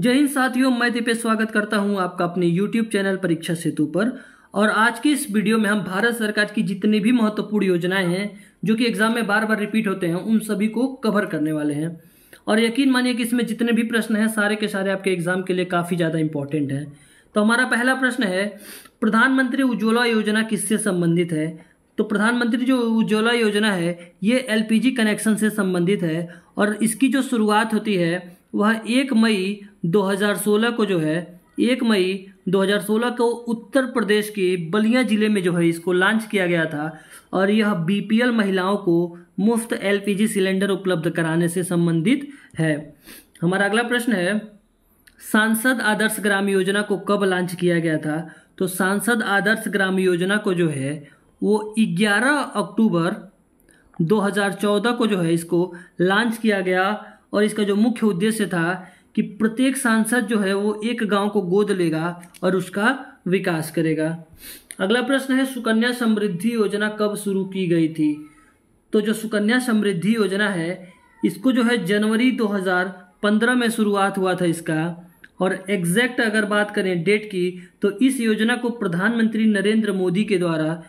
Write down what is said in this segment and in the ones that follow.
जय हिंद साथियों, मैं दीपेश स्वागत करता हूं आपका अपने YouTube चैनल परीक्षा सेतु पर। और आज की इस वीडियो में हम भारत सरकार की जितनी भी महत्वपूर्ण योजनाएं हैं जो कि एग्जाम में बार बार रिपीट होते हैं उन सभी को कवर करने वाले हैं। और यकीन मानिए कि इसमें जितने भी प्रश्न हैं सारे के सारे आपके एग्जाम के लिए काफ़ी ज़्यादा इंपॉर्टेंट हैं। तो हमारा पहला प्रश्न है, प्रधानमंत्री उज्ज्वला योजना किससे संबंधित है? तो प्रधानमंत्री जो उज्ज्वला योजना है ये LPG कनेक्शन से संबंधित है और इसकी जो शुरुआत होती है वह 1 मई 2016 को जो है 1 मई 2016 को उत्तर प्रदेश के बलिया जिले में जो है इसको लॉन्च किया गया था। और यह BPL महिलाओं को मुफ्त LPG सिलेंडर उपलब्ध कराने से संबंधित है। हमारा अगला प्रश्न है, सांसद आदर्श ग्राम योजना को कब लॉन्च किया गया था? तो सांसद आदर्श ग्राम योजना को जो है वो 11 अक्टूबर 2014 को जो है इसको लॉन्च किया गया। और इसका जो मुख्य उद्देश्य था कि प्रत्येक सांसद जो है वो एक गांव को गोद लेगा और उसका विकास करेगा। अगला प्रश्न है, सुकन्या समृद्धि योजना कब शुरू की गई थी? तो जो सुकन्या समृद्धि योजना है इसको जो है जनवरी 2015 में शुरुआत हुआ था इसका। और एग्जैक्ट अगर बात करें डेट की तो इस योजना को प्रधानमंत्री नरेंद्र मोदी के द्वारा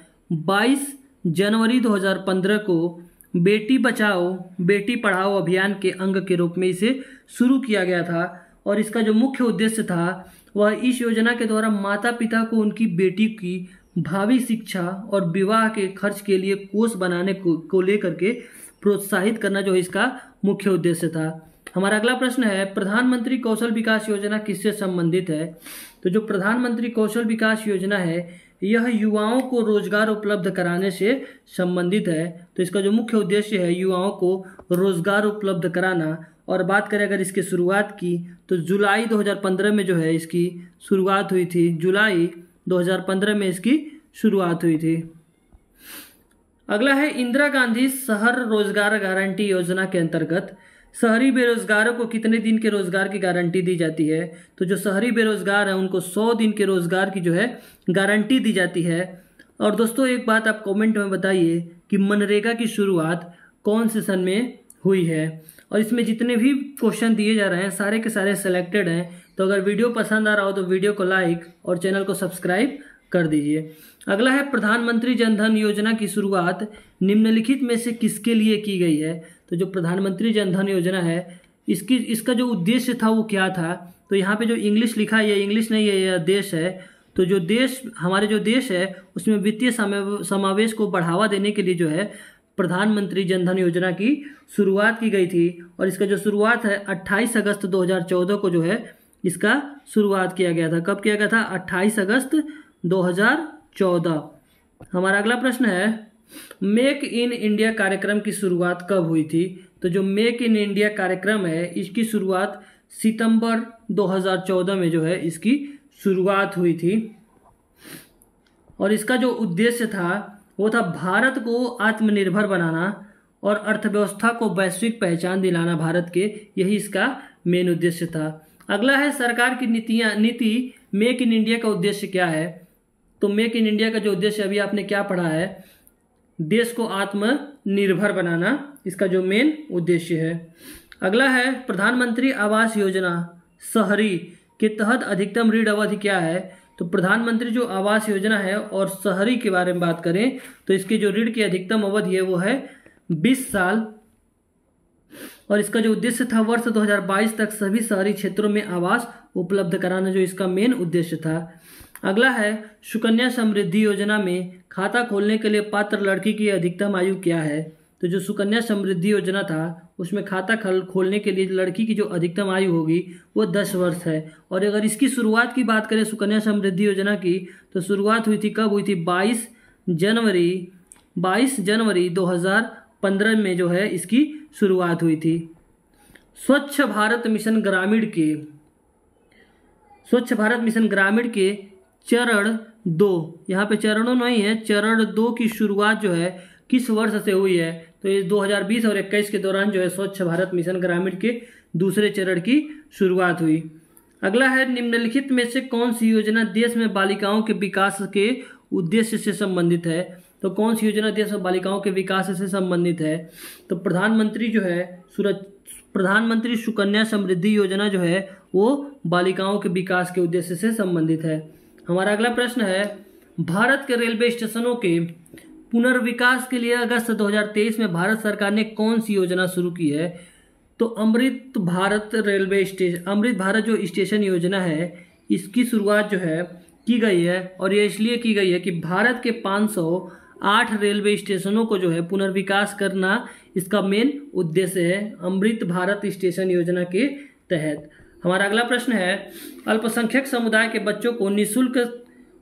22 जनवरी 2015 को बेटी बचाओ बेटी पढ़ाओ अभियान के अंग के रूप में इसे शुरू किया गया था। और इसका जो मुख्य उद्देश्य था वह इस योजना के द्वारा माता पिता को उनकी बेटी की भावी शिक्षा और विवाह के खर्च के लिए कोष बनाने को लेकर के प्रोत्साहित करना जो इसका मुख्य उद्देश्य था। हमारा अगला प्रश्न है, प्रधानमंत्री कौशल विकास योजना किससे संबंधित है? तो जो प्रधानमंत्री कौशल विकास योजना है यह युवाओं को रोजगार उपलब्ध कराने से संबंधित है। तो इसका जो मुख्य उद्देश्य है युवाओं को रोजगार उपलब्ध कराना। और बात करें अगर इसकी शुरुआत की तो जुलाई 2015 में जो है इसकी शुरुआत हुई थी। जुलाई 2015 में इसकी शुरुआत हुई थी। अगला है, इंदिरा गांधी शहर रोजगार गारंटी योजना के अंतर्गत शहरी बेरोजगारों को कितने दिन के रोजगार की गारंटी दी जाती है? तो जो शहरी बेरोजगार हैं उनको 100 दिन के रोजगार की जो है गारंटी दी जाती है। और दोस्तों एक बात आप कमेंट में बताइए कि मनरेगा की शुरुआत कौन से सन में हुई है? और इसमें जितने भी क्वेश्चन दिए जा रहे हैं सारे के सारे सिलेक्टेड हैं। तो अगर वीडियो पसंद आ रहा हो तो वीडियो को लाइक और चैनल को सब्सक्राइब कर दीजिए। अगला है, प्रधानमंत्री जन धन योजना की शुरुआत निम्नलिखित में से किसके लिए की गई है? तो जो प्रधानमंत्री जन धन योजना है इसका जो उद्देश्य था वो क्या था? तो यहाँ पे जो इंग्लिश लिखा है ये इंग्लिश नहीं है, यह देश है। तो जो देश हमारे जो देश है उसमें वित्तीय समावेश को बढ़ावा देने के लिए जो है प्रधानमंत्री जन धन योजना की शुरुआत की गई थी। और इसका जो शुरुआत है 28 अगस्त 2014 को जो है इसका शुरुआत किया गया था। कब किया गया था? 28 अगस्त 2014। हमारा अगला प्रश्न है, मेक इन इंडिया कार्यक्रम की शुरुआत कब हुई थी? तो जो मेक इन इंडिया कार्यक्रम है इसकी शुरुआत सितंबर 2014 में जो है इसकी शुरुआत हुई थी। और इसका जो उद्देश्य था वो था भारत को आत्मनिर्भर बनाना और अर्थव्यवस्था को वैश्विक पहचान दिलाना भारत के, यही इसका मेन उद्देश्य था। अगला है, सरकार की नीति मेक इन इंडिया का उद्देश्य क्या है? तो मेक इन इंडिया का जो उद्देश्य अभी आपने क्या पढ़ा है, देश को आत्मनिर्भर बनाना इसका जो मेन उद्देश्य है। अगला है, प्रधानमंत्री आवास योजना शहरी के तहत अधिकतम ऋण अवधि क्या है? तो प्रधानमंत्री जो आवास योजना है और शहरी के बारे में बात करें तो इसके जो ऋण की अधिकतम अवधि है वो है 20 साल। और इसका जो उद्देश्य था वर्ष 2022 तक सभी शहरी क्षेत्रों में आवास उपलब्ध कराना जो इसका मेन उद्देश्य था। अगला है, सुकन्या समृद्धि योजना में खाता खोलने के लिए पात्र लड़की की अधिकतम आयु क्या है? तो जो सुकन्या समृद्धि योजना था उसमें खाता खोलने के लिए लड़की की जो अधिकतम आयु होगी वो 10 वर्ष है। और अगर इसकी शुरुआत की बात करें सुकन्या समृद्धि योजना की तो शुरुआत हुई थी, कब हुई थी? 22 जनवरी 2015 में जो है इसकी शुरुआत हुई थी। स्वच्छ भारत मिशन ग्रामीण के चरण 2, यहाँ पे चरणों नहीं है, चरण 2 की शुरुआत जो है किस वर्ष से हुई है? तो ये 2020 और 21 के दौरान जो है स्वच्छ भारत मिशन ग्रामीण के दूसरे चरण की शुरुआत हुई। अगला है, निम्नलिखित में से कौन सी योजना देश में बालिकाओं के विकास के उद्देश्य से संबंधित है? तो कौन सी योजना देश में बालिकाओं के विकास से संबंधित है? तो प्रधानमंत्री सुकन्या समृद्धि योजना जो है वो बालिकाओं के विकास के उद्देश्य से संबंधित है। हमारा अगला प्रश्न है, भारत के रेलवे स्टेशनों के पुनर्विकास के लिए अगस्त 2023 में भारत सरकार ने कौन सी योजना शुरू की है? तो अमृत भारत जो स्टेशन योजना है, इसकी शुरुआत जो है की गई है, और ये इसलिए की गई है कि भारत के 508 रेलवे स्टेशनों को जो है पुनर्विकास करना इसका मेन उद्देश्य है, अमृत भारत स्टेशन योजना के तहत। हमारा अगला प्रश्न है, अल्पसंख्यक समुदाय के बच्चों को निःशुल्क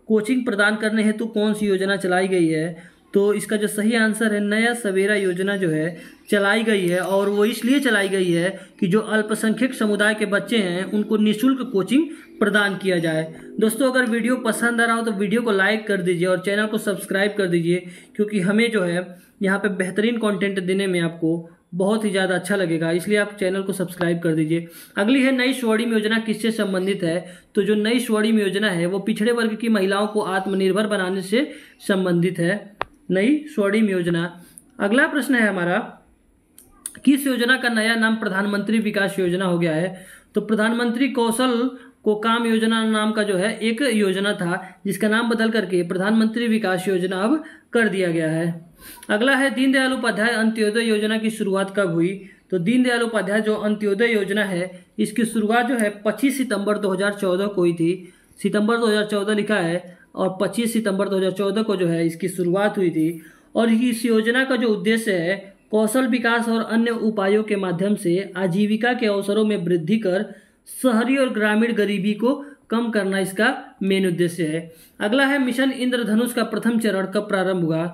कोचिंग प्रदान करने हेतु कौन सी योजना चलाई गई है? तो इसका जो सही आंसर है, नया सवेरा योजना जो है चलाई गई है, और वो इसलिए चलाई गई है कि जो अल्पसंख्यक समुदाय के बच्चे हैं उनको निःशुल्क कोचिंग प्रदान किया जाए। दोस्तों, अगर वीडियो पसंद आ रहा हो तो वीडियो को लाइक कर दीजिए और चैनल को सब्सक्राइब कर दीजिए, क्योंकि हमें जो है यहाँ पे बेहतरीन कंटेंट देने में आपको बहुत ही ज़्यादा अच्छा लगेगा, इसलिए आप चैनल को सब्सक्राइब कर दीजिए। अगली है, नई स्वर्णिम योजना किससे संबंधित है? तो जो नई स्वर्णिम योजना है वो पिछड़े वर्ग की महिलाओं को आत्मनिर्भर बनाने से संबंधित है, नई स्वर्णिम योजना। अगला प्रश्न है हमारा, किस योजना का नया नाम प्रधानमंत्री विकास योजना हो गया है? तो प्रधानमंत्री कौशल को काम योजना नाम का जो है एक योजना था, जिसका नाम बदल करके प्रधानमंत्री विकास योजना अब कर दिया गया है। अगला है, दीनदयाल उपाध्याय अंत्योदय योजना की शुरुआत कब हुई? तो दीनदयाल उपाध्याय जो अंत्योदय योजना है, इसकी शुरुआत जो है 25 सितंबर 2014 को हुई थी। सितंबर 2014 लिखा है, और 25 सितंबर 2014 को जो है इसकी शुरुआत हुई थी। और इस योजना का जो उद्देश्य है, कौशल विकास और अन्य उपायों के माध्यम से आजीविका के अवसरों में वृद्धि कर शहरी और ग्रामीण गरीबी को कम करना इसका मेन उद्देश्य है। अगला है, मिशन इंद्रधनुष का प्रथम चरण कब प्रारंभ हुआ?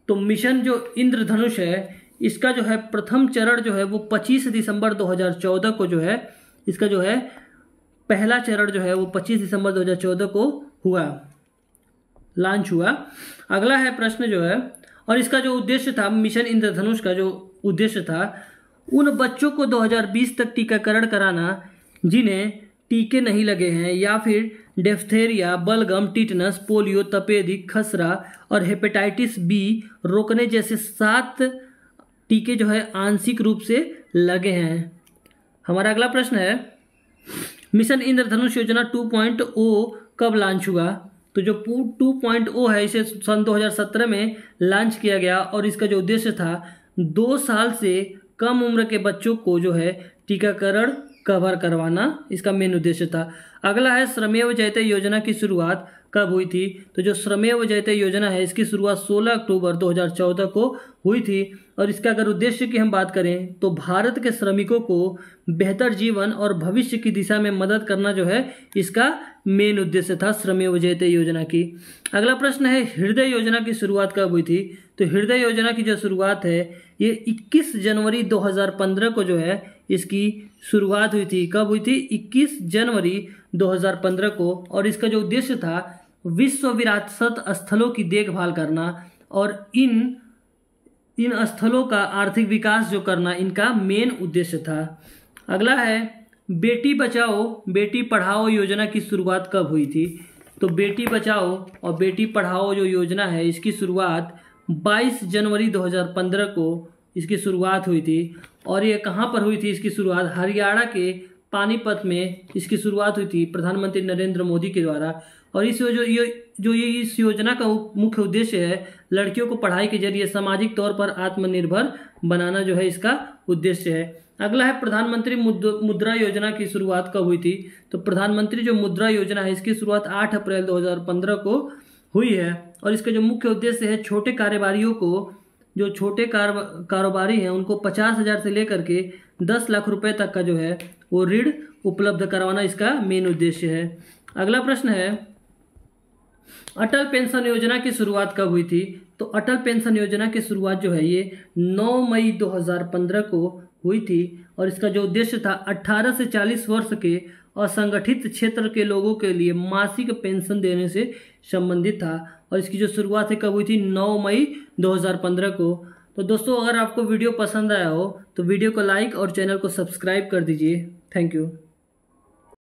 तो मिशन जो इंद्रधनुष है, इसका जो है प्रथम चरण जो है वो 25 दिसंबर 2014 को जो है इसका जो है पहला चरण जो है वो 25 दिसंबर 2014 को हुआ, लॉन्च हुआ। अगला है प्रश्न जो है, और इसका जो उद्देश्य था, मिशन इंद्रधनुष का जो उद्देश्य था, उन बच्चों को 2020 तक टीकाकरण कराना जिन्हें टीके नहीं लगे हैं, या फिर डिप्थेरिया, बलगम, टिटनस, पोलियो, तपेदिक, खसरा और हेपेटाइटिस बी रोकने जैसे 7 टीके जो है आंशिक रूप से लगे हैं। हमारा अगला प्रश्न है, मिशन इंद्रधनुष योजना 2.0 कब लॉन्च हुआ? तो जो 2.0 है, इसे सन 2017 में लॉन्च किया गया, और इसका जो उद्देश्य था 2 साल से कम उम्र के बच्चों को जो है टीकाकरण कवर करवाना, इसका मेन उद्देश्य था। अगला है, श्रमेव जयते योजना की शुरुआत कब हुई थी? तो जो श्रमेव जयते योजना है, इसकी शुरुआत 16 अक्टूबर 2014 को हुई थी, और इसका अगर उद्देश्य की हम बात करें तो भारत के श्रमिकों को बेहतर जीवन और भविष्य की दिशा में मदद करना जो है इसका मेन उद्देश्य था श्रमेव जयते योजना की। अगला प्रश्न है, हृदय योजना की शुरुआत कब हुई थी? तो हृदय योजना की जो शुरुआत है ये 21 जनवरी 2015 को जो है इसकी शुरुआत हुई थी। कब हुई थी? 21 जनवरी 2015 को, और इसका जो उद्देश्य था विश्व विरासत स्थलों की देखभाल करना और इन स्थलों का आर्थिक विकास जो करना, इनका मेन उद्देश्य था। अगला है, बेटी बचाओ बेटी पढ़ाओ योजना की शुरुआत कब हुई थी? तो बेटी बचाओ और बेटी पढ़ाओ जो योजना है, इसकी शुरुआत 22 जनवरी 2015 को इसकी शुरुआत हुई थी। और ये कहाँ पर हुई थी इसकी शुरुआत? हरियाणा के पानीपत में इसकी शुरुआत हुई थी प्रधानमंत्री नरेंद्र मोदी के द्वारा। और इस योजना का मुख्य उद्देश्य है लड़कियों को पढ़ाई के जरिए सामाजिक तौर पर आत्मनिर्भर बनाना जो है इसका उद्देश्य है। अगला है, प्रधानमंत्री मुद्रा योजना की शुरुआत कब हुई थी? तो प्रधानमंत्री जो मुद्रा योजना है, इसकी शुरुआत 8 अप्रैल 2015 को हुई है, और इसका जो मुख्य उद्देश्य है छोटे कारोबारियों को, जो छोटे कारोबारी हैं उनको 50,000 से लेकर के 10 लाख रुपए तक का जो है वो ऋण उपलब्ध करवाना इसका मेन उद्देश्य है। अगला प्रश्न है, अटल पेंशन योजना की शुरुआत कब हुई थी? तो अटल पेंशन योजना की शुरुआत जो है ये 9 मई 2015 को हुई थी, और इसका जो उद्देश्य था 18 से 40 वर्ष के असंगठित क्षेत्र के लोगों के लिए मासिक पेंशन देने से संबंधित था, और इसकी जो शुरुआत है कब हुई थी? 9 मई 2015 को। तो दोस्तों, अगर आपको वीडियो पसंद आया हो तो वीडियो को लाइक और चैनल को सब्सक्राइब कर दीजिए। Thank you.